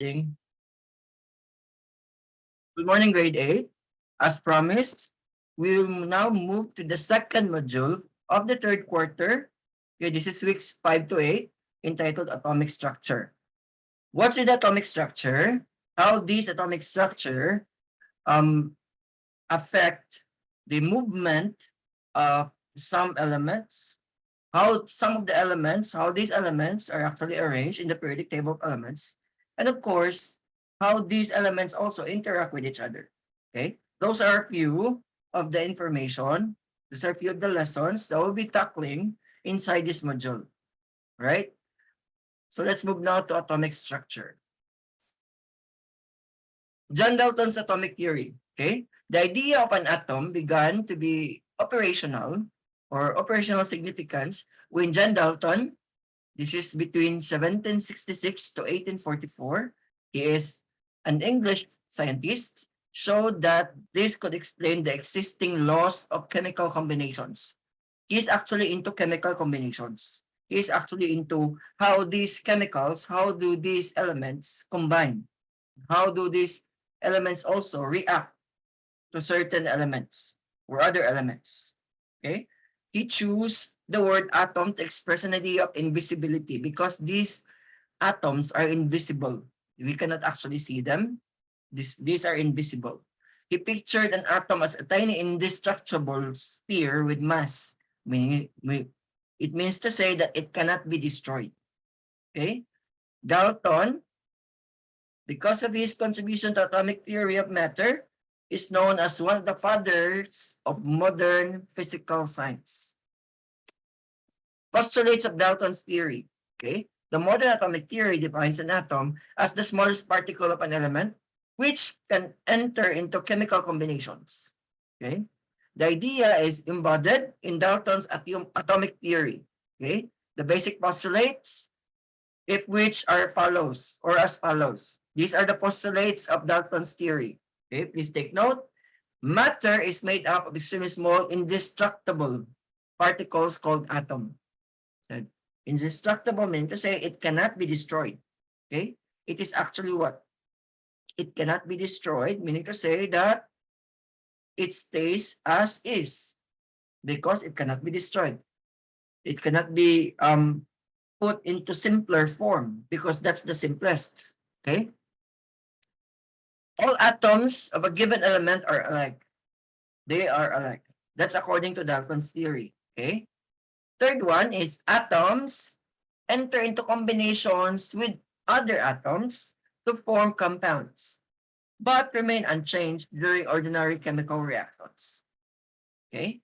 Good morning, grade 8. As promised, we will now move to the second module of the third quarter. Okay, this is weeks 5 to 8, entitled Atomic Structure. What's the atomic structure? How this atomic structure affect the movement of some elements, how some of the elements, how these elements are actually arranged in the periodic table of elements, and of course, how these elements also interact with each other. Okay, those are a few of the information, those are a few of the lessons that we'll be tackling inside this module, right? So let's move now to atomic structure. John Dalton's atomic theory, okay? The idea of an atom began to be operational or operational significance when John Dalton, this is between 1766 to 1844. He is an English scientist, showed that this could explain the existing laws of chemical combinations. He is actually into chemical combinations. He is actually into how these chemicals, how do these elements combine? How do these elements also react to certain elements or other elements? Okay. He chose the word atom to express an idea of invisibility because these atoms are invisible. We cannot actually see them. These are invisible. He pictured an atom as a tiny indestructible sphere with mass. Meaning, it means to say that it cannot be destroyed. Okay. Dalton, because of his contribution to atomic theory of matter, is known as one of the fathers of modern physical science. Postulates of Dalton's theory. Okay, the modern atomic theory defines an atom as the smallest particle of an element which can enter into chemical combinations. Okay, the idea is embodied in Dalton's atomic theory. Okay, the basic postulates, if which are follows or as follows. These are the postulates of Dalton's theory. Okay, please take note. Matter is made up of extremely small, indestructible particles called atom. So, indestructible means to say it cannot be destroyed. Okay, it is actually what? It cannot be destroyed, meaning to say that it stays as is because it cannot be destroyed. It cannot be put into simpler form because that's the simplest. Okay. All atoms of a given element are alike. They are alike. That's according to Dalton's theory. Okay. Third one is atoms enter into combinations with other atoms to form compounds, but remain unchanged during ordinary chemical reactions. Okay.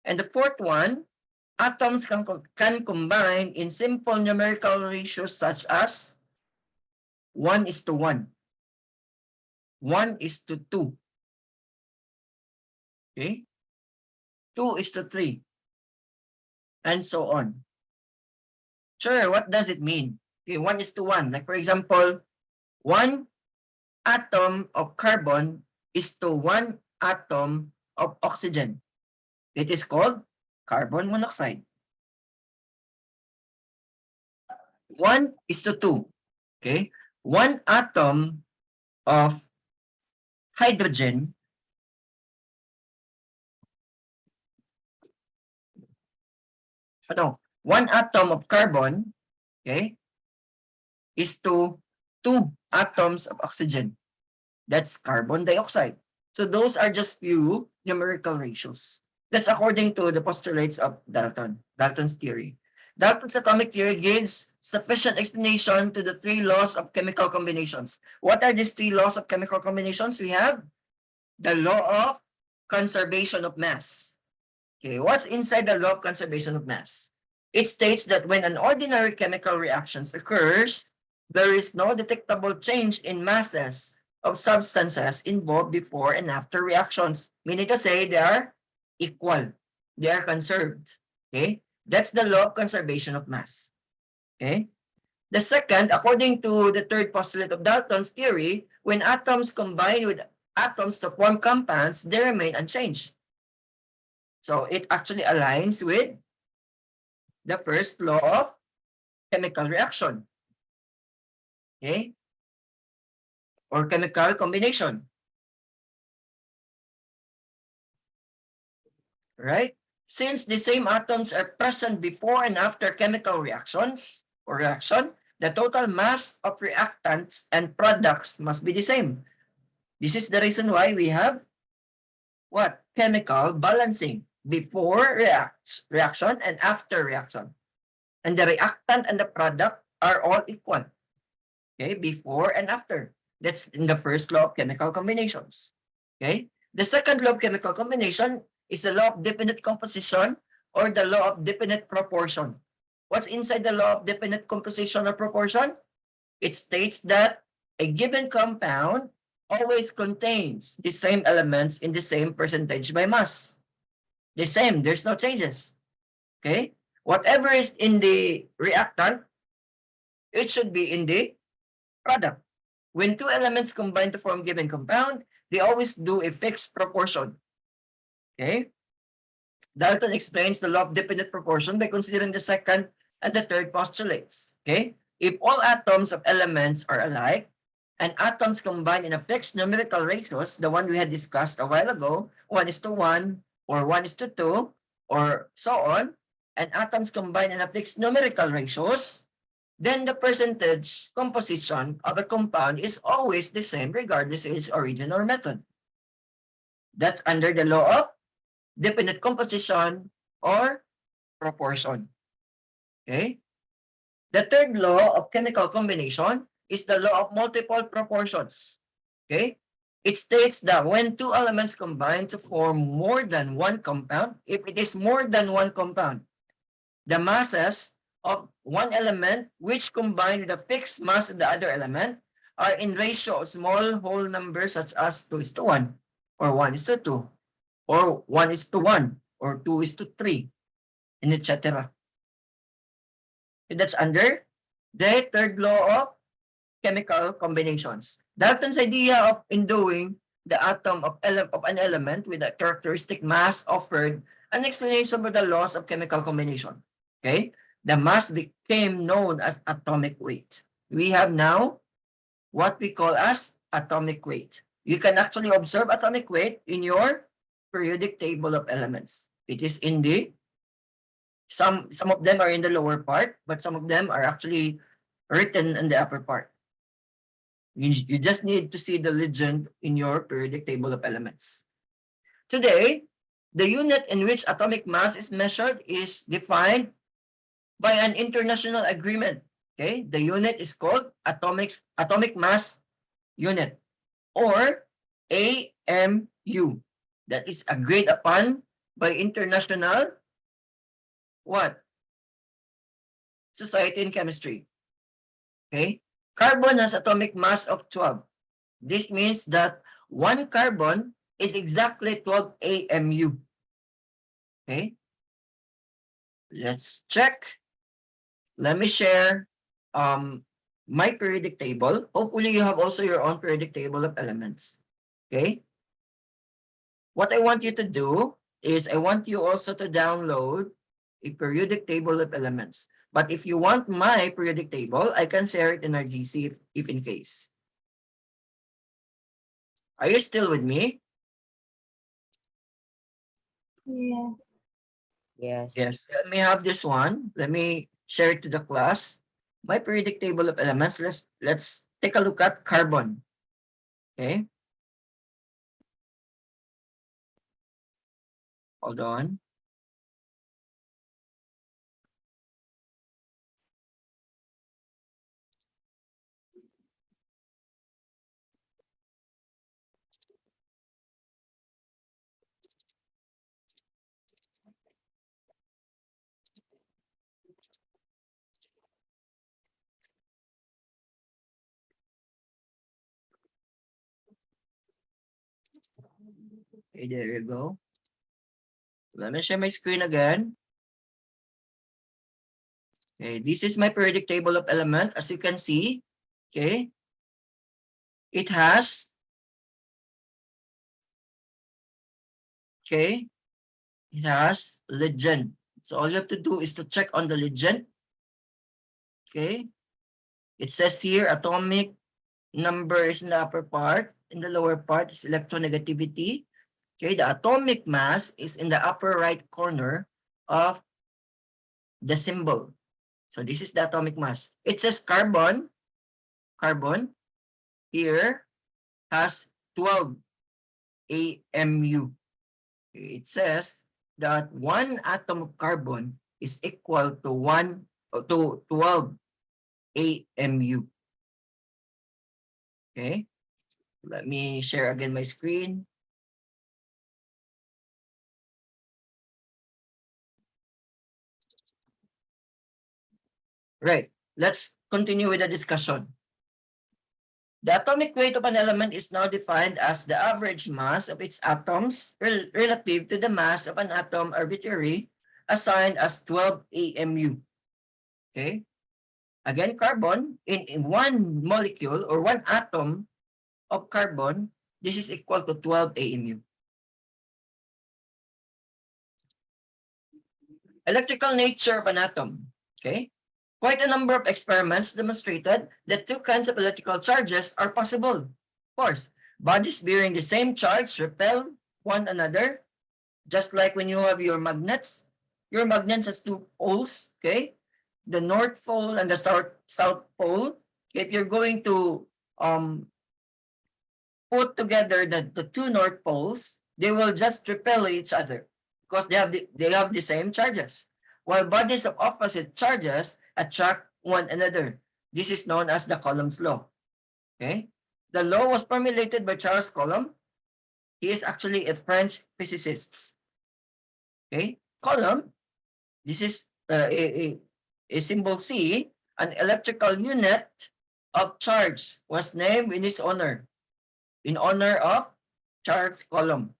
And the fourth one, atoms can combine in simple numerical ratios such as 1:1, 1:2, okay, 2:3, and so on. Sure, what does it mean? Okay, 1:1. Like for example, 1 atom of carbon is to 1 atom of oxygen. It is called carbon monoxide. 1:2. Okay, 1 atom of hydrogen ano, 1 atom of carbon, okay, is to 2 atoms of oxygen. That's carbon dioxide. So those are just few numerical ratios. That's according to the postulates of Dalton's theory. Dalton's atomic theory gives sufficient explanation to the 3 laws of chemical combinations. What are these 3 laws of chemical combinations? We have the law of conservation of mass. Okay, what's inside the law of conservation of mass? It states that when an ordinary chemical reaction occurs, there is no detectable change in masses of substances involved before and after reactions. Meaning to say they are equal. They are conserved. Okay, that's the law of conservation of mass. Okay. The second, according to the third postulate of Dalton's theory, when atoms combine with atoms to form compounds, they remain unchanged. So it actually aligns with the first law of chemical reaction. Okay. or chemical combination. Right? Since the same atoms are present before and after chemical reactions or reaction, the total mass of reactants and products must be the same. This is the reason why we have what? Chemical balancing before reaction and after reaction. And the reactant and the product are all equal. Okay, before and after. That's in the first law of chemical combinations. Okay, the second law of chemical combination is the law of definite composition or the law of definite proportion. What's inside the law of definite composition or proportion? It states that a given compound always contains the same elements in the same percentage by mass. The same, there's no changes. Okay, whatever is in the reactant, it should be in the product. When two elements combine to form a given compound, they always do a fixed proportion. Okay? Dalton explains the law of definite proportion by considering the second and the third postulates. Okay? If all atoms of elements are alike, and atoms combine in a fixed numerical ratios, the one we had discussed a while ago, 1:1 or 1:2, or so on, and atoms combine in a fixed numerical ratios, then the percentage composition of a compound is always the same regardless of its origin or method. That's under the law of definite composition or proportion. Okay? The third law of chemical combination is the law of multiple proportions. Okay? It states that when two elements combine to form more than one compound, if it is more than one compound, the masses of one element which combine with the fixed mass of the other element are in ratio of small whole numbers such as 2:1 or 1:2 or 1:1 or 2:3 and etc. That's under the third law of chemical combinations. Dalton's idea of endowing the atom of an element with a characteristic mass offered an explanation for the laws of chemical combination. Okay, the mass became known as atomic weight. We have now what we call as atomic weight. You can actually observe atomic weight in your periodic table of elements. It is in the some of them are in the lower part, but some of them are actually written in the upper part. You just need to see the legend in your periodic table of elements. Today, the unit in which atomic mass is measured is defined by an international agreement. Okay, the unit is called atomic mass unit, or AMU. That is agreed upon by international what? Society in chemistry. Okay, carbon has atomic mass of 12. This means that one carbon is exactly 12 AMU. Okay, let's check. Let me share my periodic table. Hopefully you have also your own periodic table of elements. Okay. What I want you to do is I want you also to download a periodic table of elements. But if you want my periodic table, I can share it in our GC if in case. Are you still with me? Yeah. Yes. Yes. Let me have this one. Let me share it to the class. My periodic table of elements. Let's take a look at carbon. Okay. Hold on. Okay, there you go. Let me share my screen again. Okay, this is my periodic table of element. As you can see, okay, it has, okay, it has legend. So all you have to do is to check on the legend. Okay, it says here atomic number is in the upper part. In the lower part is electronegativity. Okay, the atomic mass is in the upper right corner of the symbol. So this is the atomic mass. It says carbon here has 12 AMU. It says that one atom of carbon is equal to 12 AMU. Okay, let me share again my screen. Right, let's continue with the discussion. The atomic weight of an element is now defined as the average mass of its atoms relative to the mass of an atom arbitrarily assigned as 12 AMU. Okay. Again, carbon in one molecule or one atom of carbon, this is equal to 12 AMU. Electrical nature of an atom. Okay. Quite a number of experiments demonstrated that two kinds of electrical charges are possible. Of course, bodies bearing the same charge repel one another, just like when you have your magnets. Your magnets has two poles, okay? The North Pole and the South Pole. If you're going to put together the two North Poles, they will just repel each other because they have the same charges. While bodies of opposite charges attract one another. This is known as the Coulomb's law. Okay? The law was formulated by Charles Coulomb. He is actually a French physicist. Okay? Coulomb, this is a symbol C, an electrical unit of charge was named in honor of Charles Coulomb.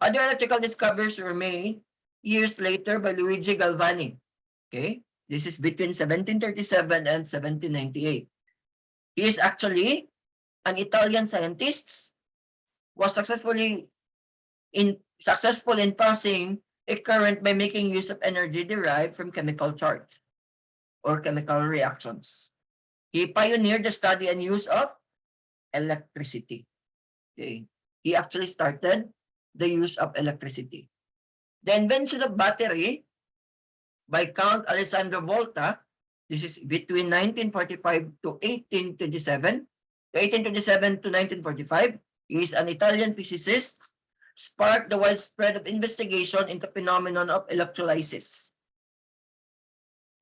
Other electrical discoveries were made years later by Luigi Galvani. Okay, this is between 1737 and 1798. He is actually an Italian scientist, was successful in passing a current by making use of energy derived from chemical charge or chemical reactions. He pioneered the study and use of electricity. Okay. He actually started the use of electricity. The invention of battery by Count Alessandro Volta, this is between 1945 to 1827, 1827 to 1945, he is an Italian physicist, sparked the widespread of investigation into phenomenon of electrolysis,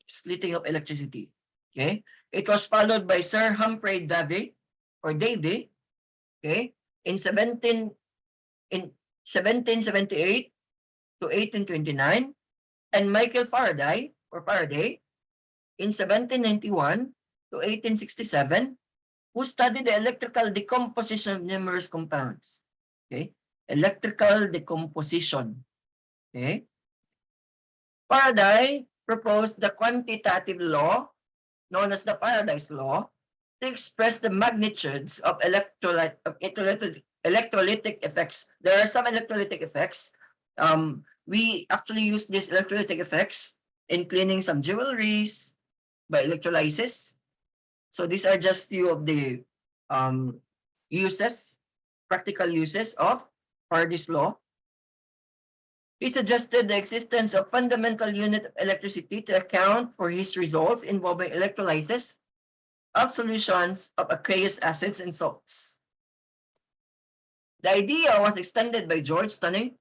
splitting of electricity. Okay, it was followed by Sir Humphrey Davy, okay, in 1778 to 1829, and Michael Faraday in 1791 to 1867, who studied the electrical decomposition of numerous compounds. Okay, electrical decomposition. Okay, Faraday proposed the quantitative law known as the Faraday's law to express the magnitudes of electrolytic effects. There are some electrolytic effects. We actually use these electrolytic effects in cleaning some jewelries by electrolysis. So these are just few of the practical uses of Faraday's law. He suggested the existence of fundamental unit of electricity to account for his results involving electrolysis of solutions of aqueous acids and salts. The idea was extended by George Stunning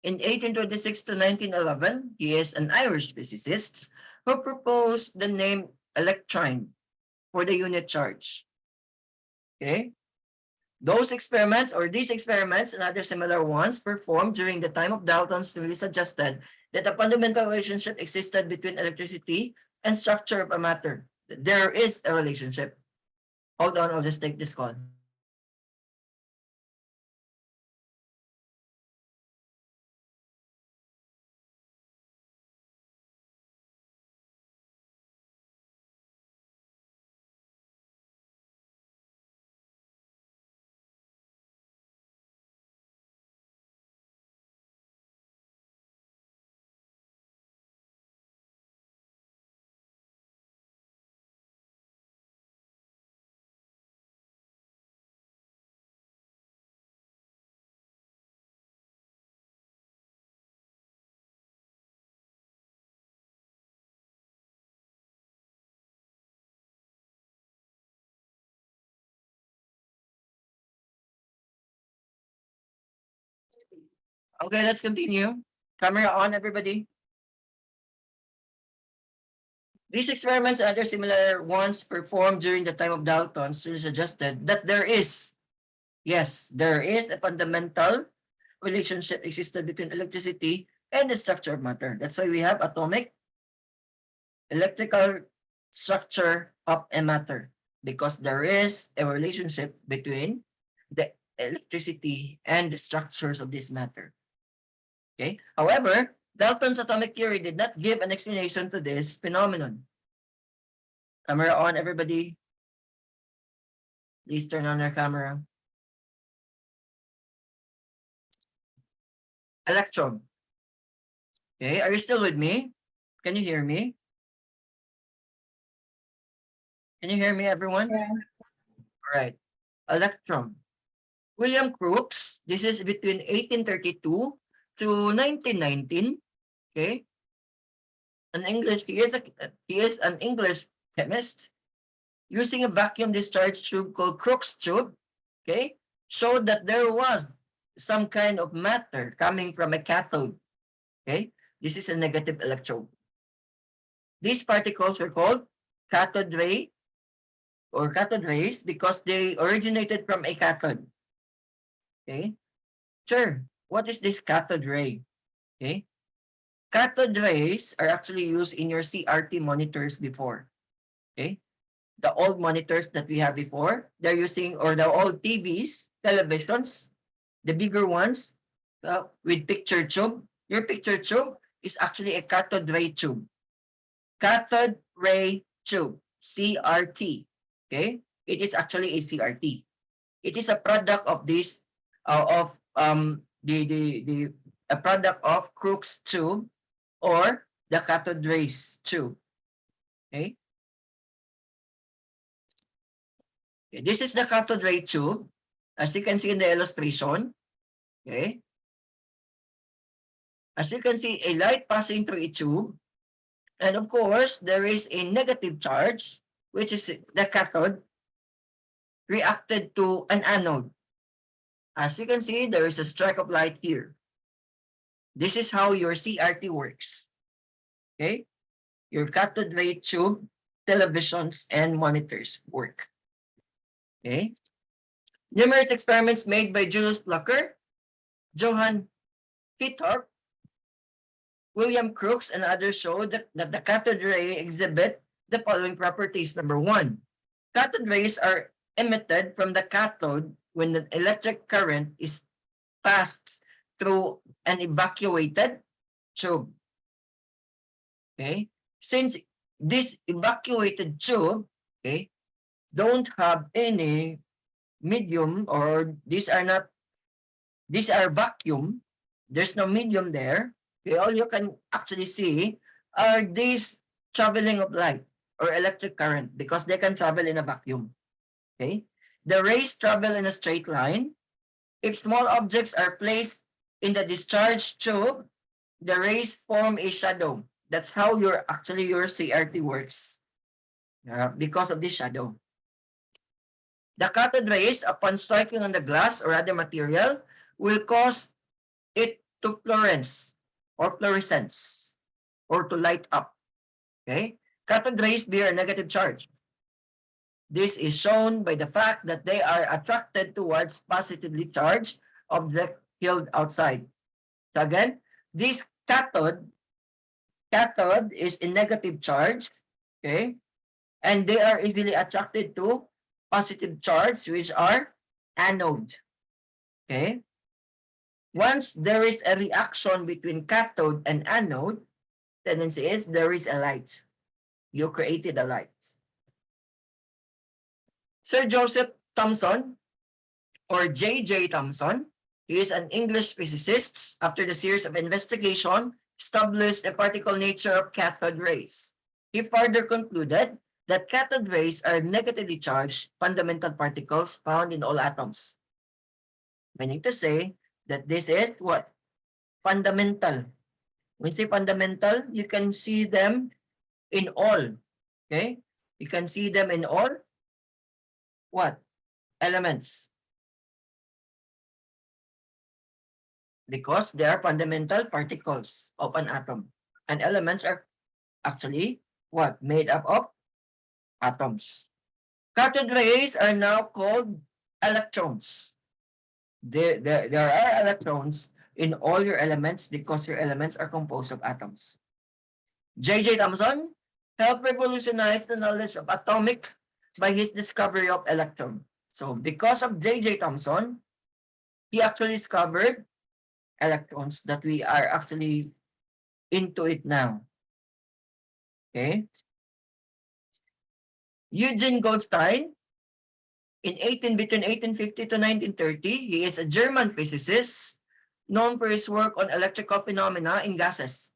in 1826 to 1911. He is an Irish physicist who proposed the name electron for the unit charge. Okay? These experiments and other similar ones performed during the time of Dalton really suggested that a fundamental relationship existed between electricity and structure of a matter. There is a relationship. Hold on, I'll just take this call. Okay, let's continue. Camera on, everybody. These experiments and other similar ones performed during the time of Dalton suggested that there is, yes, there is a fundamental relationship existed between electricity and the structure of matter. That's why we have atomic electrical structure of a matter, because there is a relationship between the electricity and the structures of this matter. Okay. However, Dalton's atomic theory did not give an explanation to this phenomenon. Camera on, everybody. Please turn on your camera. Electron. Okay, are you still with me? Can you hear me? Can you hear me, everyone? Yeah. All right. Electron. William Crooks, this is between 1832 to 1919. Okay. He is an English chemist using a vacuum discharge tube called Crooks tube. Okay. Showed that there was some kind of matter coming from a cathode. Okay. This is a negative electrode. These particles were called cathode ray or cathode rays because they originated from a cathode. Okay. Sure. What is this cathode ray? Okay. Cathode rays are actually used in your CRT monitors before. Okay. The old monitors that we have before, they're using, or the old TVs, televisions, the bigger ones with picture tube. Your picture tube is actually a cathode ray tube. Cathode ray tube, CRT. Okay. It is actually a CRT. It is a product of this, the a product of Crookes tube or the cathode rays tube. Okay? Okay, this is the cathode ray tube, as you can see in the illustration. Okay, as you can see, a light passing through a tube, and of course, there is a negative charge, which is the cathode reacted to an anode. As you can see, there is a strike of light here. This is how your CRT works. Okay, your cathode ray tube, televisions, and monitors work. Okay. Numerous experiments made by Julius Plucker, Johann Hittorf, William Crooks, and others showed that the cathode ray exhibit the following properties. Number one, cathode rays are emitted from the cathode when the electric current is passed through an evacuated tube. Okay, since this evacuated tube, okay, don't have any medium, or these are vacuum, there's no medium there. Okay, all you can actually see are these traveling of light or electric current because they can travel in a vacuum. Okay, the rays travel in a straight line. If small objects are placed in the discharge tube, the rays form a shadow. That's how your CRT works, because of this shadow. The cathode rays, upon striking on the glass or other material, will cause it to fluorescence, or to light up. Okay? Cathode rays bear a negative charge. This is shown by the fact that they are attracted towards positively charged object held outside. So again, this cathode is a negative charge, okay? And they are easily attracted to positive charge, which are anode. Okay? Once there is a reaction between cathode and anode, tendency is there is a light. You created a light. Sir Joseph Thomson, or J.J. Thomson, he is an English physicist. After the series of investigation, established the particle nature of cathode rays. He further concluded that cathode rays are negatively charged fundamental particles found in all atoms. Meaning to say that this is what? Fundamental. When you say fundamental, you can see them in all. Okay? You can see them in all what? Elements. because they are fundamental particles of an atom. And elements are actually what? Made up of atoms. Cathode rays are now called electrons. There are electrons in all your elements because your elements are composed of atoms. J.J. Thomson helped revolutionize the knowledge of atomic by his discovery of electron. So because of J.J. Thomson, he actually discovered electrons that we are actually into it now. Okay. Eugene Goldstein, between 1850 to 1930, he is a German physicist known for his work on electrical phenomena in gases.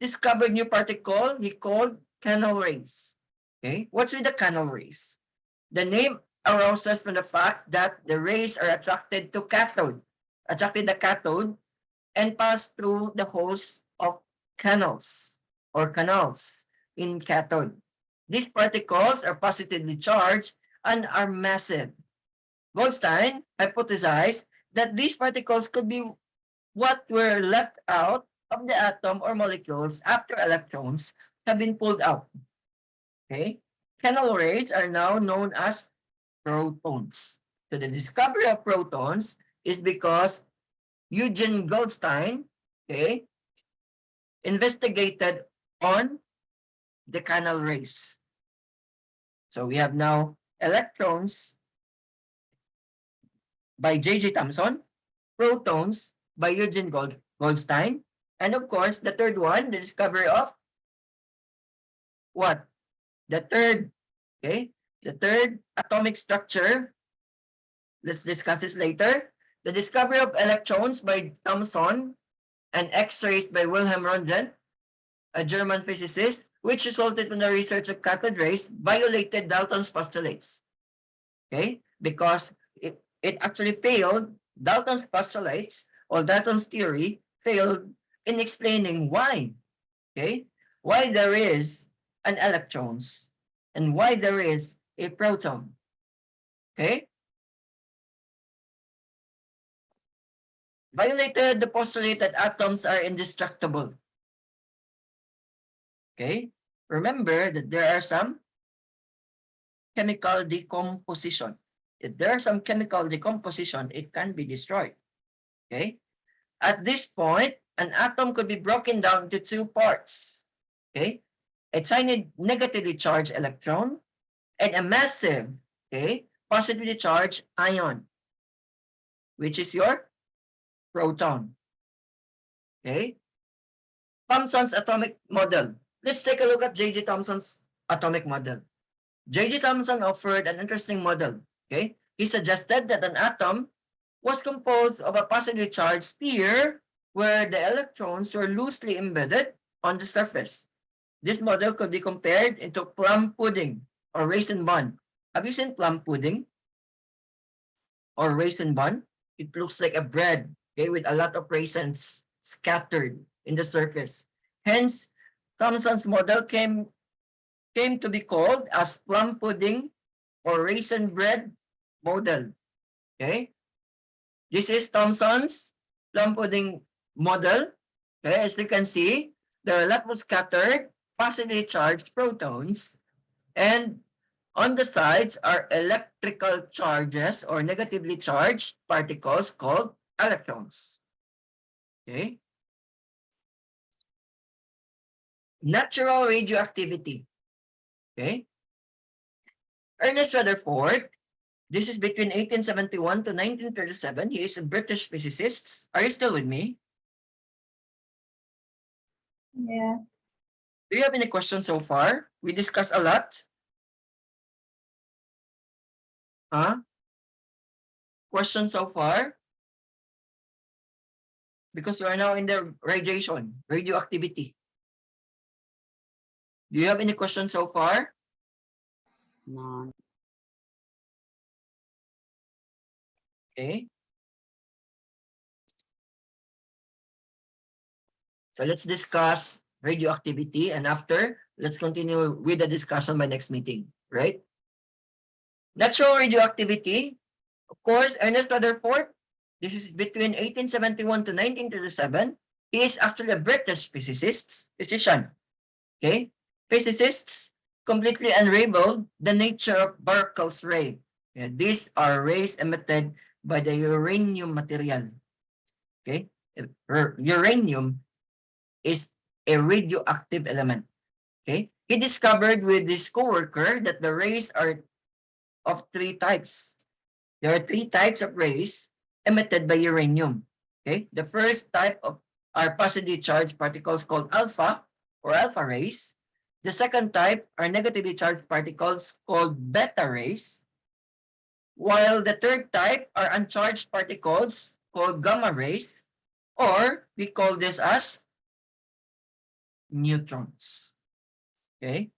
Discovered new particle he called canal rays. Okay, what's with the canal rays? The name arises from the fact that the rays are attracted the cathode, and pass through the holes of canals in cathode. These particles are positively charged and are massive. Goldstein hypothesized that these particles could be what were left out of the atom or molecules after electrons have been pulled out. Okay? Canal rays are now known as protons. So the discovery of protons is because Eugene Goldstein, okay, investigated on the canal rays. So we have now electrons by J.J. Thomson, protons by Eugene Goldstein, and of course, the third one, the discovery of what? The third atomic structure. Let's discuss this later. The discovery of electrons by Thomson and X-rays by Wilhelm Röntgen, a German physicist, which resulted from the research of cathode rays, violated Dalton's postulates. Okay, because it actually failed. Dalton's postulates or Dalton's theory failed in explaining why. Okay, why there is an electrons and why there is a proton. Okay, violated the postulate that atoms are indestructible. Okay, remember that there are some chemical decomposition. If there are some chemical decomposition, it can be destroyed. Okay, at this point, an atom could be broken down into two parts. Okay, a tiny negatively charged electron and a massive, okay, positively charged ion, which is your proton. Okay, Thomson's atomic model. Let's take a look at J.J. Thomson's atomic model. J.J. Thomson offered an interesting model. Okay, he suggested that an atom was composed of a positively charged sphere where the electrons were loosely embedded on the surface. This model could be compared into plum pudding or raisin bun. Have you seen plum pudding or raisin bun? It looks like a bread, okay, with a lot of raisins scattered in the surface. Hence, Thomson's model came to be called as plum pudding or raisin bread model. Okay, this is Thomson's plum pudding model. Okay, as you can see, there are a lot of scattered positively charged protons, and on the sides are electrical charges or negatively charged particles called electrons. Okay. Natural radioactivity. Okay. Ernest Rutherford, this is between 1871 to 1937. He is a British physicist. Are you still with me? Yeah. Do you have any questions so far? We discussed a lot. Huh? Questions so far? Because we are now in the radioactivity. Do you have any questions so far? None. Okay. So let's discuss radioactivity, and after, let's continue with the discussion by next meeting, right? Natural radioactivity, of course, Ernest Rutherford this is between 1871 to 1937. He is actually a British physician. Okay, physicists completely unraveled the nature of Barkle's ray. Yeah, these are rays emitted by the uranium material. Okay, uranium is a radioactive element. Okay, he discovered with his coworker that the rays are of three types. There are three types of rays emitted by uranium. Okay, the first type of are positively charged particles called alpha or alpha rays. The second type are negatively charged particles called beta rays, while the third type are uncharged particles called gamma rays, or we call this as neutrons. Okay,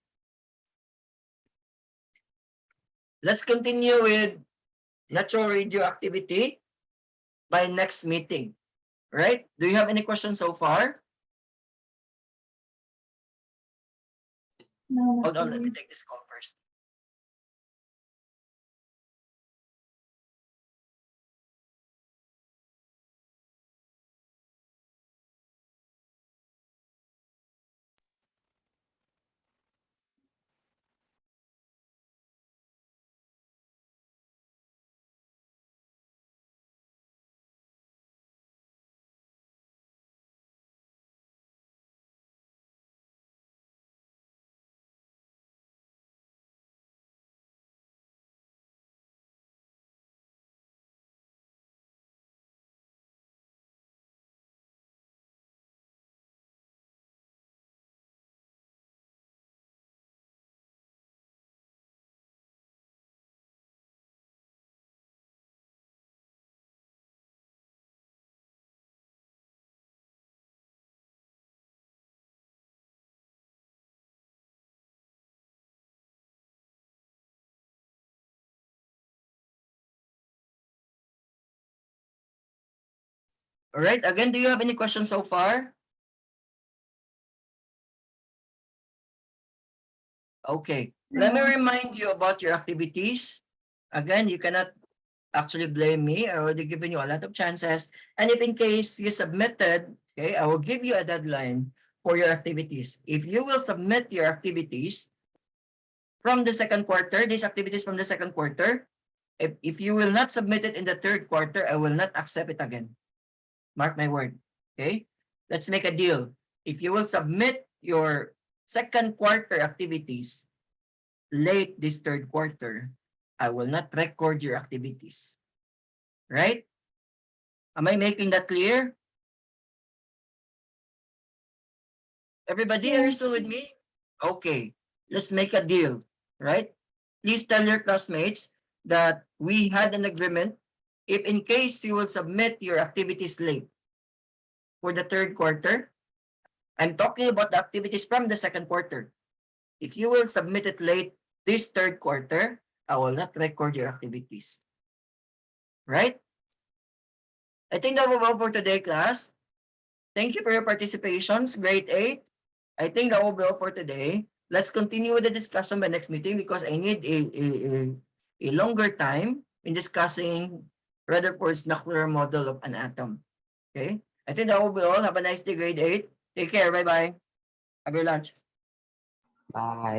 let's continue with natural radioactivity by next meeting. Right? Do you have any questions so far? No, Hold not on, let me really. take this call first. All right. Again, do you have any questions so far? Okay. Let me No. remind you about your activities. Again, you cannot actually blame me. I already given you a lot of chances. And if in case you submitted, okay, I will give you a deadline for your activities. If you will submit your activities from the second quarter, these activities from the second quarter, if you will not submit it in the third quarter, I will not accept it again. Mark my word. Okay? Let's make a deal. If you will submit your second quarter activities late this third quarter, I will not record your activities. Right? Am I making that clear? Everybody, are you Yes. still with me? Okay. Let's make a deal. Right? Please tell your classmates that we had an agreement. If in case you will submit your activities late for the third quarter, I'm talking about the activities from the second quarter. If you will submit it late this third quarter, I will not record your activities. Right? I think that will be all for today, class. Thank you for your participations, grade 8. I think that will be all for today. Let's continue with the discussion by next meeting because I need a longer time in discussing Rutherford's nuclear model of an atom. Okay? I think that will be all. Have a nice day, grade 8. Take care. Bye-bye. Have your lunch. Bye.